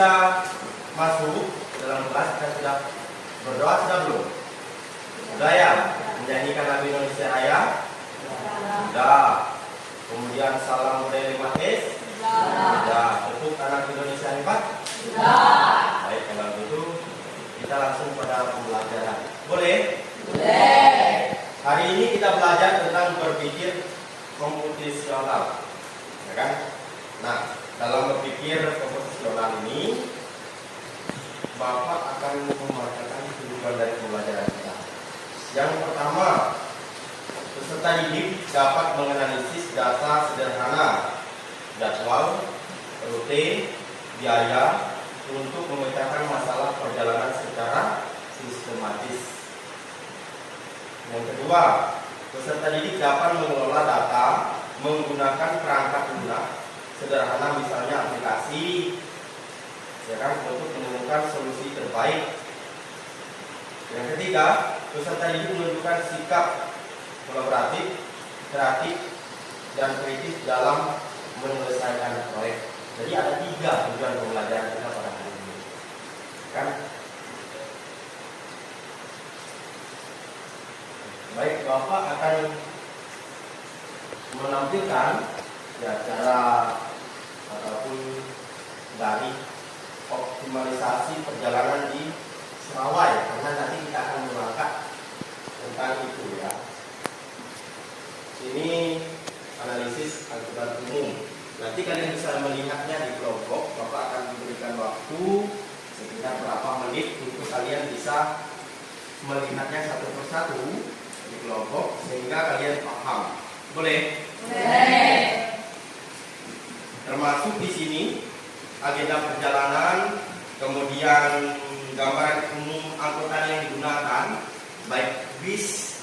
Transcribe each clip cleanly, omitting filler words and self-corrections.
kita masuk ke dalam kelas, kita sudah berdoa sudah belum? Sudah ya? Menyanyikan lagu Indonesia Raya? Sudah. Kemudian salam budaya 5S? Sudah. Untuk anak Indonesia 4? Sudah. Baik, kalau begitu kita langsung pada pembelajaran. Boleh? Boleh. Hari ini kita belajar tentang berpikir komputasional, ya kan? Nah, dalam berpikir komputasional ini, Bapak akan membacakan tujuan dari pembelajaran kita. Yang pertama, peserta didik dapat menganalisis data sederhana, jadwal, rute, biaya untuk memecahkan masalah perjalanan secara sistematis. Yang kedua, peserta didik dapat mengelola data menggunakan perangkat lunak sederhana, misalnya aplikasi, ya kan, untuk menemukan solusi terbaik. Yang ketiga, peserta didik menunjukkan sikap kolaboratif, kreatif, dan kritis dalam menyelesaikan proyek. Jadi ada 3 tujuan pembelajaran kita pada hari ini, kan? Baik, Bapak akan menampilkan ya cara ataupun dari optimalisasi perjalanan di Serawai, karena nanti kita akan mengangkat tentang itu ya. Ini analisis angkutan umum. Nanti kalian bisa melihatnya di kelompok. Bapak akan memberikan waktu sekitar berapa menit untuk kalian bisa melihatnya satu persatu di kelompok sehingga kalian paham. Boleh? Boleh. Termasuk di sini agenda perjalanan, kemudian gambaran umum angkutan yang digunakan, baik bis,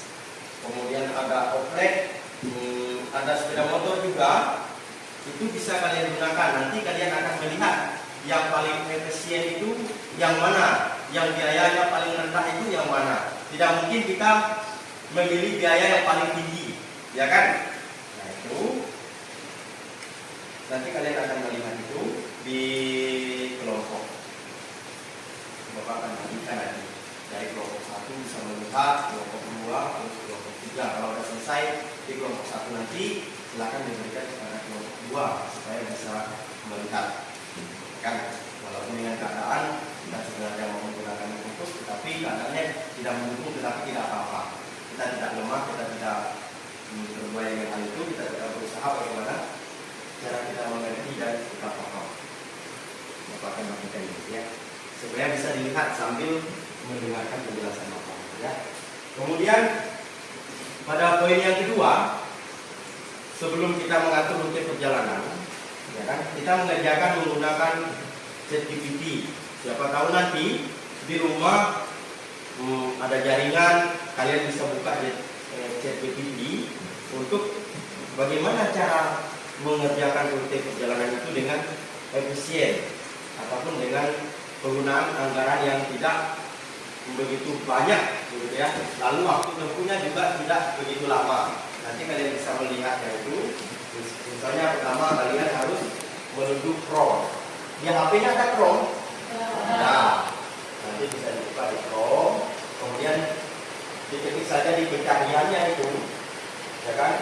kemudian ada oprek, ada sepeda motor juga. Itu bisa kalian gunakan. Nanti kalian akan melihat yang paling efisien itu yang mana, yang biayanya paling rendah itu yang mana. Tidak mungkin kita memilih biaya yang paling tinggi, ya kan? Nah itu nanti kalian akan melihat itu di kelompok. Bapak akan bagikan nanti dari kelompok 1 bisa melihat, kelompok 2, terus kelompok 3. Kalau sudah selesai di kelompok 1 nanti silakan diberikan kepada kelompok 2 supaya bisa melihat, kan? Walaupun dengan keadaan kita sebenarnya mau menggunakan fokus, tetapi keadaannya tidak mendukung, tetapi tidak apa-apa. Kita tidak lemah, kita tidak berbuat dengan hal itu, kita tidak berusaha bagaimana cara kita mengerti dan kita paham. Bapak akan bagikan ini ya, supaya bisa dilihat sambil mendengarkan penjelasan Bapak ya. Kemudian pada poin yang kedua, sebelum kita mengatur rute perjalanan, ya kan, kita mengerjakan menggunakan ChatGPT. Siapa tahu nanti di rumah ada jaringan, kalian bisa buka ChatGPT untuk bagaimana cara mengerjakan rute perjalanan itu dengan efisien ataupun dengan penggunaan anggaran yang tidak begitu banyak, gitu ya. Lalu waktu tempuhnya juga tidak begitu lama. Nanti kalian bisa melihatnya itu. Misalnya pertama kalian harus menuju Chrome. Di HP-nya ada Chrome. Nah, nanti bisa dibuka di Chrome. Kemudian diketik saja di pencariannya itu, ya kan?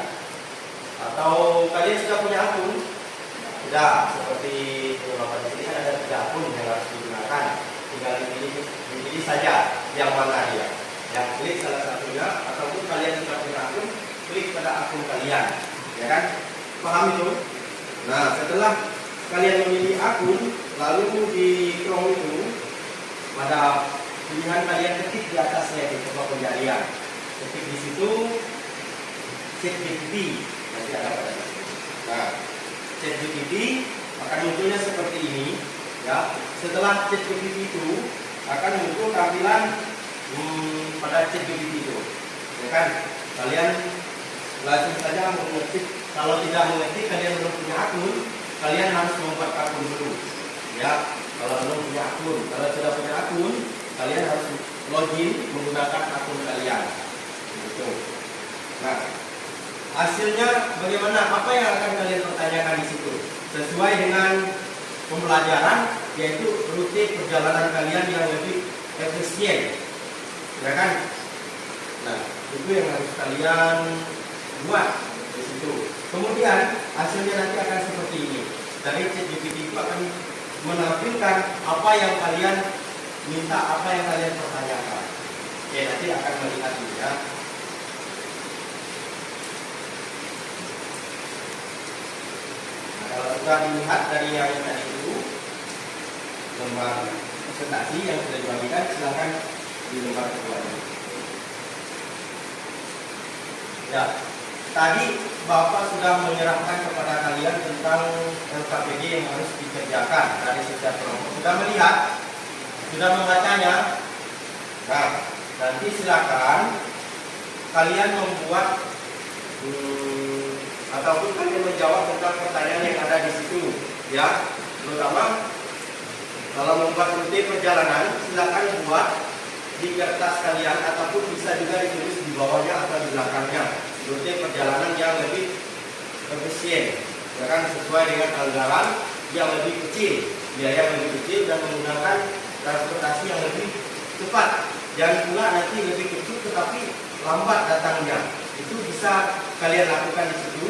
Atau kalian sudah punya akun? Tidak. Seperti Bapak di sini kan ada 3 akun yang harus digunakan. Tinggal dipilih saja yang mana dia. Yang klik salah satunya, ataupun kalian sudah punya akun, klik pada akun kalian, ya kan? Paham itu? Nah, setelah kalian memilih akun, lalu di Chrome itu pada pilihan kalian ketik di atasnya di coba pencarian. Ketik di situ ChatGPT, nanti ada pada situ. Nah, ChatGPT akan munculnya seperti ini, ya. Setelah ChatGPT itu akan muncul tampilan pada ChatGPT itu, ya kan? Kalian langsung saja mengetik. Kalau tidak mengetik, kalian belum punya akun, kalian harus membuat akun dulu, ya. Kalau belum punya akun, kalau sudah punya akun, kalian harus login menggunakan akun kalian, gitu. Nah, hasilnya bagaimana? Apa yang akan kalian pertanyakan di situ? Sesuai dengan pembelajaran, yaitu rute perjalanan kalian yang lebih efisien, ya kan? Nah, itu yang harus kalian buat di situ. Kemudian hasilnya nanti akan seperti ini. Dari ChatGPT itu akan menampilkan apa yang kalian minta, apa yang kalian pertanyakan. Oke, nanti akan melihat ini ya. Nah, kalau sudah dilihat dari yang tadi itu, lembar presentasi yang sudah dibagikan, silakan di lembar kedua ini. Ya, tadi Bapak sudah menyerahkan kepada kalian tentang LKPD yang harus dikerjakan dari setiap kelompok. Sudah melihat, sudah membacanya. Nah, nanti silakan kalian membuat ataupun kalian menjawab tentang pertanyaan yang ada di situ, ya. Terutama kalau membuat rute perjalanan, silakan buat di kertas kalian ataupun bisa juga ditulis di bawahnya atau di belakangnya. Rute perjalanan yang lebih efisien, ya kan, sesuai dengan anggaran yang lebih kecil, biaya yang lebih kecil, dan menggunakan transportasi yang lebih cepat. Jangan pula nanti lebih kecil tetapi lambat datangnya. Itu bisa kalian lakukan di situ.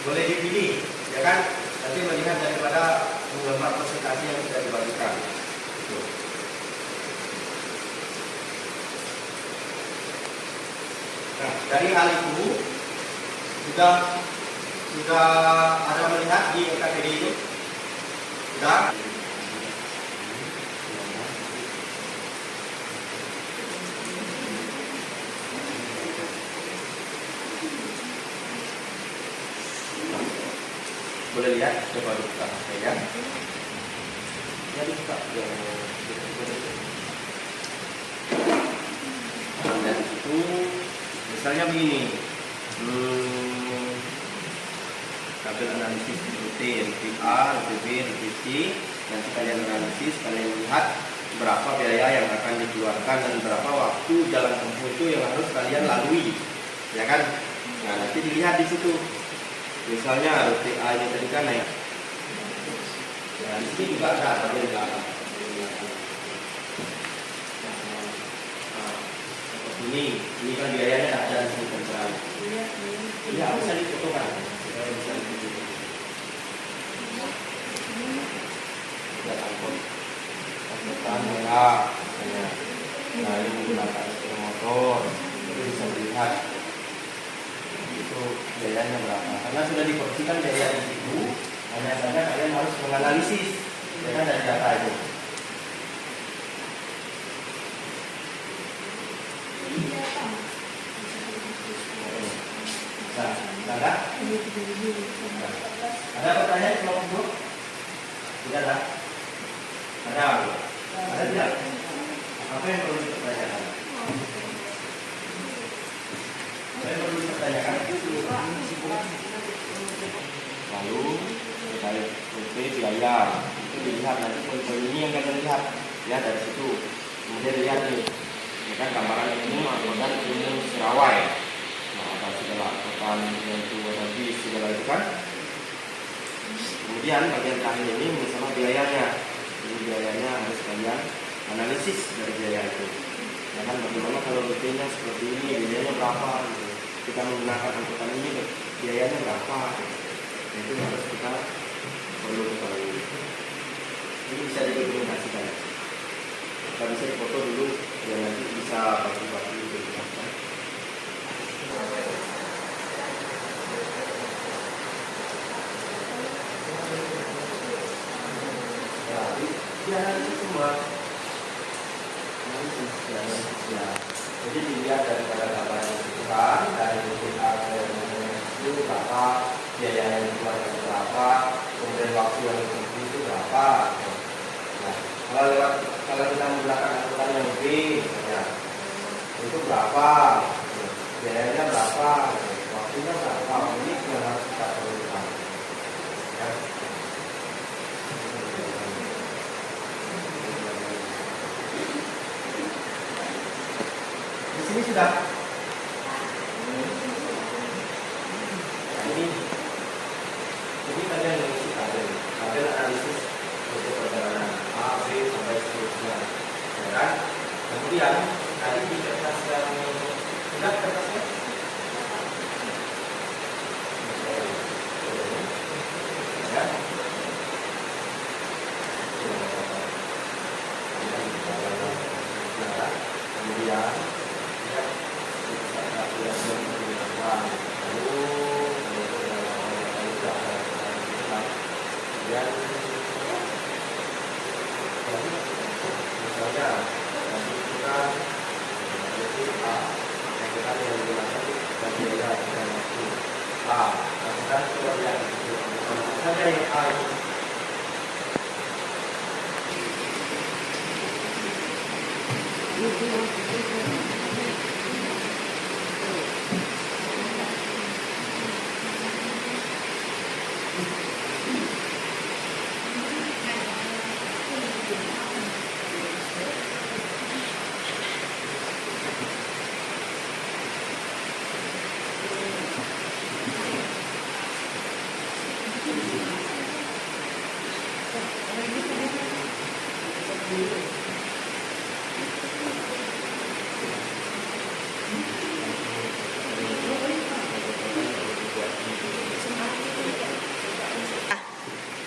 Boleh dipilih, ya kan? Nanti melihat daripada lembar presentasi yang sudah dibagikan. Nah, dari hal itu sudah ada melihat di LKPD itu sudah. Boleh lihat, coba buka ya. Jadi buka dan itu misalnya begini, tabel analisis rute A, rute B, rute C. Nanti kalian analisis, kalian lihat berapa biaya yang akan dikeluarkan dan berapa waktu jalan tempuh itu yang harus kalian lalui, ya kan? Nah, nanti dilihat di situ. Misalnya rute A ini tadi kan naik. Nah, di sini juga ada tabel belakang. Ini kan biayanya ada di sini kan. Iya, bisa difotokan. Bisa difotokan. Lihat angkutan merah. Nah, ini menggunakan sepeda motor. Itu bisa dilihat itu biayanya berapa. Karena sudah diporsikan biaya di situ, hanya saja kalian harus menganalisis dengan dari data itu. Nah, ada pertanyaan kelompok itu? Tidak ada? Ada? Ada tidak? Apa yang perlu dipertanyakan? Apa yang perlu dipertanyakan? Lalu terkait rute biaya itu dilihat nanti poin-poin ini yang kalian lihat ya dari situ. Kemudian lihat nih, ini kan gambaran umum angkutan umum Serawai. Nah, ada segala angkutan yang itu ada bis segala itu kan. Kemudian bagian terakhir ini misalnya biayanya. Jadi biayanya harus kalian analisis dari biaya itu. Ya kan, bagaimana kalau rutenya seperti ini, biayanya berapa? Gitu. Kita menggunakan angkutan ini biayanya berapa? Itu harus kita perlu ketahui. Ini bisa didokumentasikan. Kita bisa foto dulu, ya nanti bisa bagi-bagi itu. Ya, itu semua. Ya. Jadi dilihat daripada gambar yang dibutuhkan dari A ke itu berapa, biaya yang dikeluarkan berapa, kemudian waktu yang ditempuh itu berapa. Nah, kalau kita menggunakan angkutan yang B, misalnya, itu berapa, biayanya berapa, waktunya berapa, ini yang harus kita perlukan. Ya. Di sini sudah. Ini kalian mengisi tabel analisis kan? Kemudian tadi di kertas yang sudah kertasnya ya. Kemudian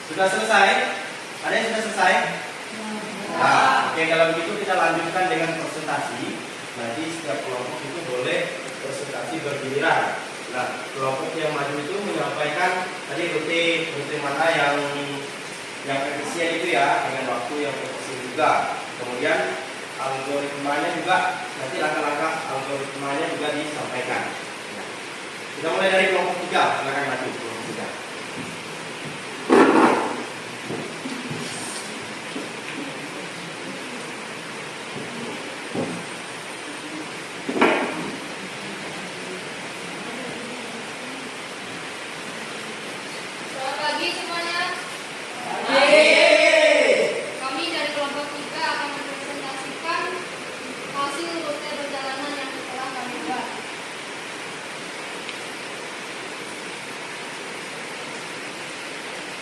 sudah selesai? Ada yang sudah selesai? Nah, oke, kalau begitu kita lanjutkan dengan presentasi. Nanti setiap kelompok itu boleh presentasi bergiliran. Nah, kelompok yang maju itu menyampaikan tadi rute mana yang efisien itu ya, dengan waktu yang efisien juga. Kemudian algoritmanya juga, nanti langkah-langkah algoritmanya juga disampaikan. Nah, kita mulai dari kelompok 3, silakan maju kelompok 3.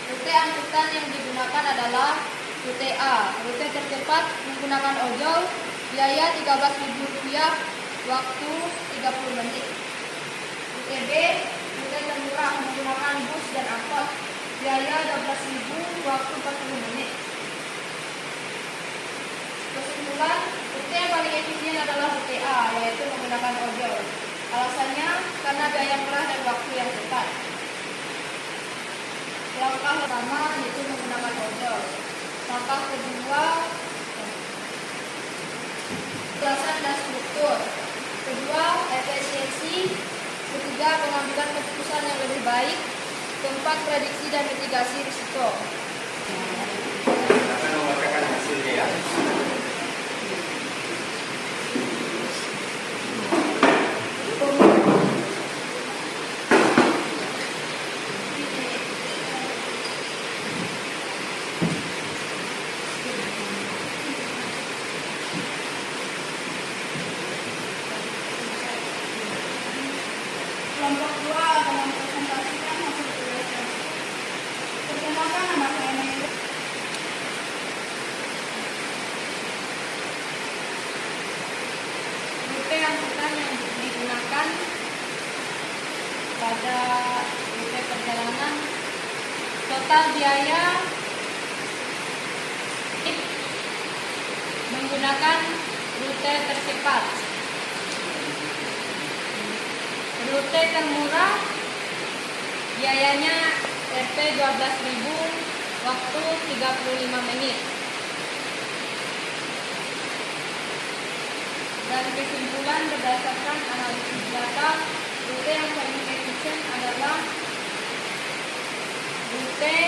Rute angkutan yang digunakan adalah rute A, rute tercepat menggunakan ojol, biaya Rp13.000, waktu 30 menit. Rute B, rute termurah menggunakan bus dan angkot, biaya Rp12.000, waktu 40 menit. Kesimpulan, rute yang paling efisien adalah rute A, yaitu menggunakan ojol. Alasannya karena biaya murah dan waktu yang cepat. Langkah pertama yaitu menggunakan ojol. Langkah kedua, kejelasan dan struktur. Kedua, efisiensi. Ketiga, pengambilan keputusan yang lebih baik. Keempat, prediksi dan mitigasi risiko. Akan membacakan hasilnya ya. Kelompok 2 akan mempresentasikan hasil evaluasi. Perkenalkan nama saya Mary. Rute angkutan yang digunakan pada rute perjalanan, total biaya menggunakan rute tercepat. Rute termurah biayanya Rp12.000, waktu 35 menit. Dan kesimpulan berdasarkan analisis data, rute yang paling efisien adalah rute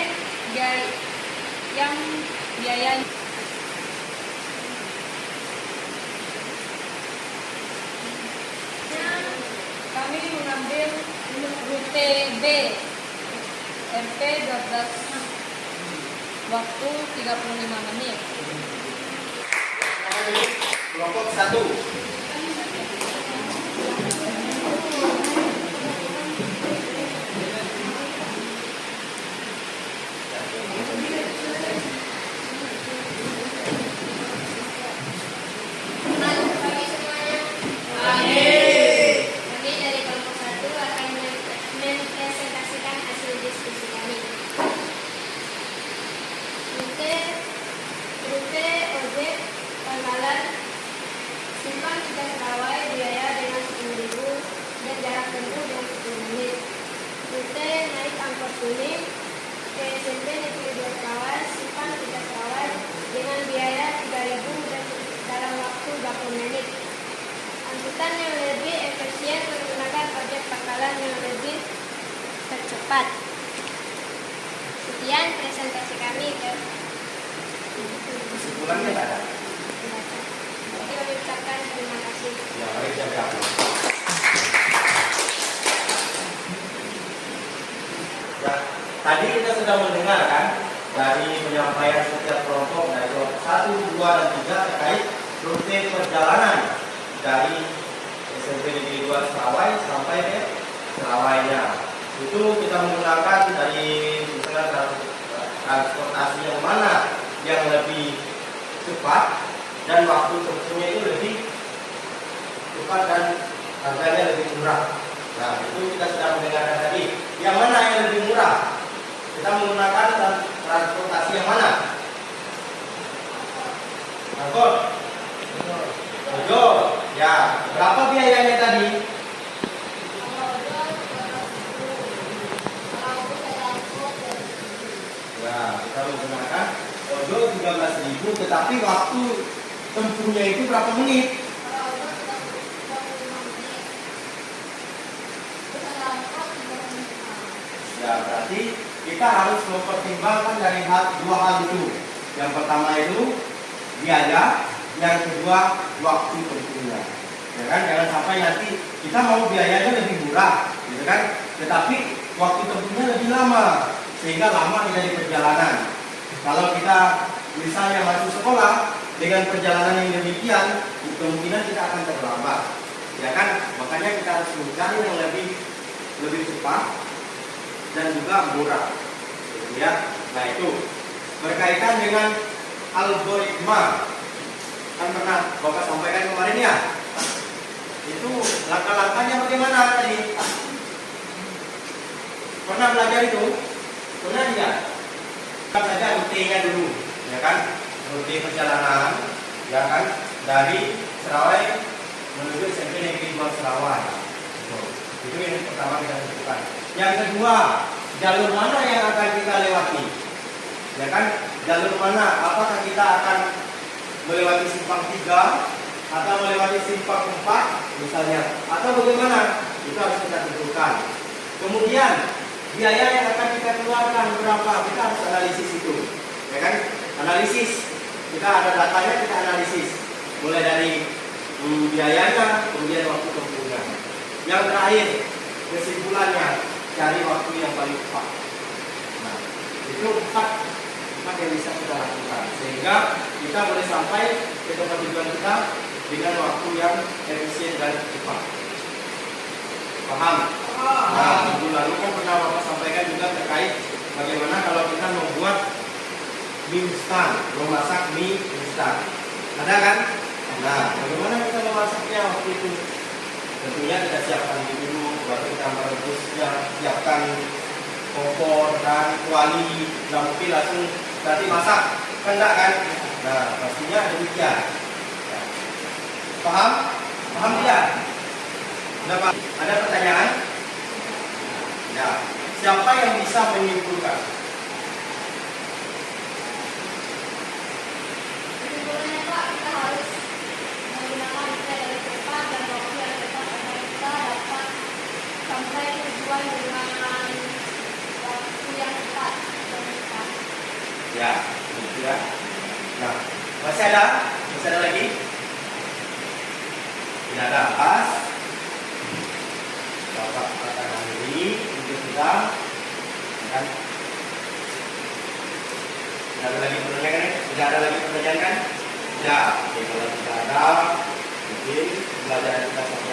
yang biayanya kami mengambil rute B, Rp12, waktu 35 menit. Kelompok 1. LB pangkalan simpan tiga serawai biaya dengan 10.000 dan jarak tempuh dengan 10 menit. Rute naik angkot kuning ke SMP Negeri 2 Serawai simpan tiga serawai dengan biaya 3.000 dan dalam waktu 20 menit. Angkutan yang lebih efisien menggunakan ojek pangkalan yang lebih tercepat. Sekian presentasi kami. Kesimpulannya nggak ada. Jadi kami ucapkan terima kasih. Ya, mari kita ya, tadi kita sudah mendengarkan dari penyampaian setiap kelompok dari kelompok 1, 2, dan 3 terkait rute perjalanan dari SMP Negeri 2 Serawai sampai ke Serawainya. Itu kita menggunakan dari misalnya transportasi yang mana yang lebih cepat dan waktu tempuhnya itu lebih cepat dan harganya lebih murah. Nah, itu kita sudah mendengarkan tadi. Yang mana yang lebih murah? Kita menggunakan transportasi yang mana? Angkot. Ojol. Ya, berapa biayanya tadi? Ya, kita menggunakan ojol 13.000, tetapi waktu tempuhnya itu berapa menit? Ya, berarti kita harus mempertimbangkan dari dua hal itu. Yang pertama itu biaya, yang kedua waktu tempuhnya. Ya kan, jangan sampai nanti kita mau biayanya lebih murah, gitu kan? Tetapi waktu tempuhnya lebih lama, sehingga lama kita di perjalanan. Kalau kita misalnya masuk sekolah dengan perjalanan yang demikian, kemungkinan kita akan terlambat, ya kan? Makanya kita harus mencari yang lebih cepat dan juga murah, gitu ya. Nah, itu berkaitan dengan algoritma, kan pernah Bapak sampaikan kemarin ya. Itu langkah-langkahnya bagaimana tadi? Pernah belajar itu? Pernah tidak? Kita saja rutenya dulu, ya kan? Rute perjalanan, ya kan? Dari Serawai menuju SMP Negeri 2 Serawai. Itu yang pertama kita lakukan. Yang kedua, jalur mana yang akan kita lewati? Ya kan? Jalur mana? Apakah kita akan melewati simpang 3 atau melewati simpang 4 misalnya? Atau bagaimana? Itu harus kita tentukan. Kemudian biaya yang akan kita keluarkan berapa? Kita harus analisis itu, ya kan? Analisis. Kita ada datanya, kita analisis. Mulai dari biayanya, kemudian waktu tempuhnya. Yang terakhir, kesimpulannya, cari waktu yang paling tepat. Nah, itu empat yang bisa kita lakukan, sehingga kita boleh sampai ke tempat tujuan kita dengan waktu yang efisien dan cepat. Paham? Nah, minggu lalu kan pernah Bapak sampaikan juga terkait bagaimana kalau kita membuat mie instan, memasak mie instan. Ada kan? Nah, bagaimana kita memasaknya waktu itu? Tentunya kita siapkan dulu, baru kita merebusnya, siapkan kompor dan kuali, nggak mungkin langsung nanti masak, kan enggak kan? Nah, pastinya demikian. Ya. Paham? Paham tidak? Ada pertanyaan? Ya, siapa yang bisa menyimpulkan? Kesimpulannya Pak, kita harus menggunakan rute yang cepat dan waktu yang cepat agar kita dapat sampai tujuan dengan waktu yang cepat. Ya, gitu ya. Nah, masih ada? Masih ada lagi? Tidak ada. Pas. Bapak katakan diri untuk kita. Kan? Tidak ada lagi pertanyaan kan? Tidak ada lagi pertanyaan kan? Ya, oke, kalau tidak ada, mungkin pelajaran kita sampai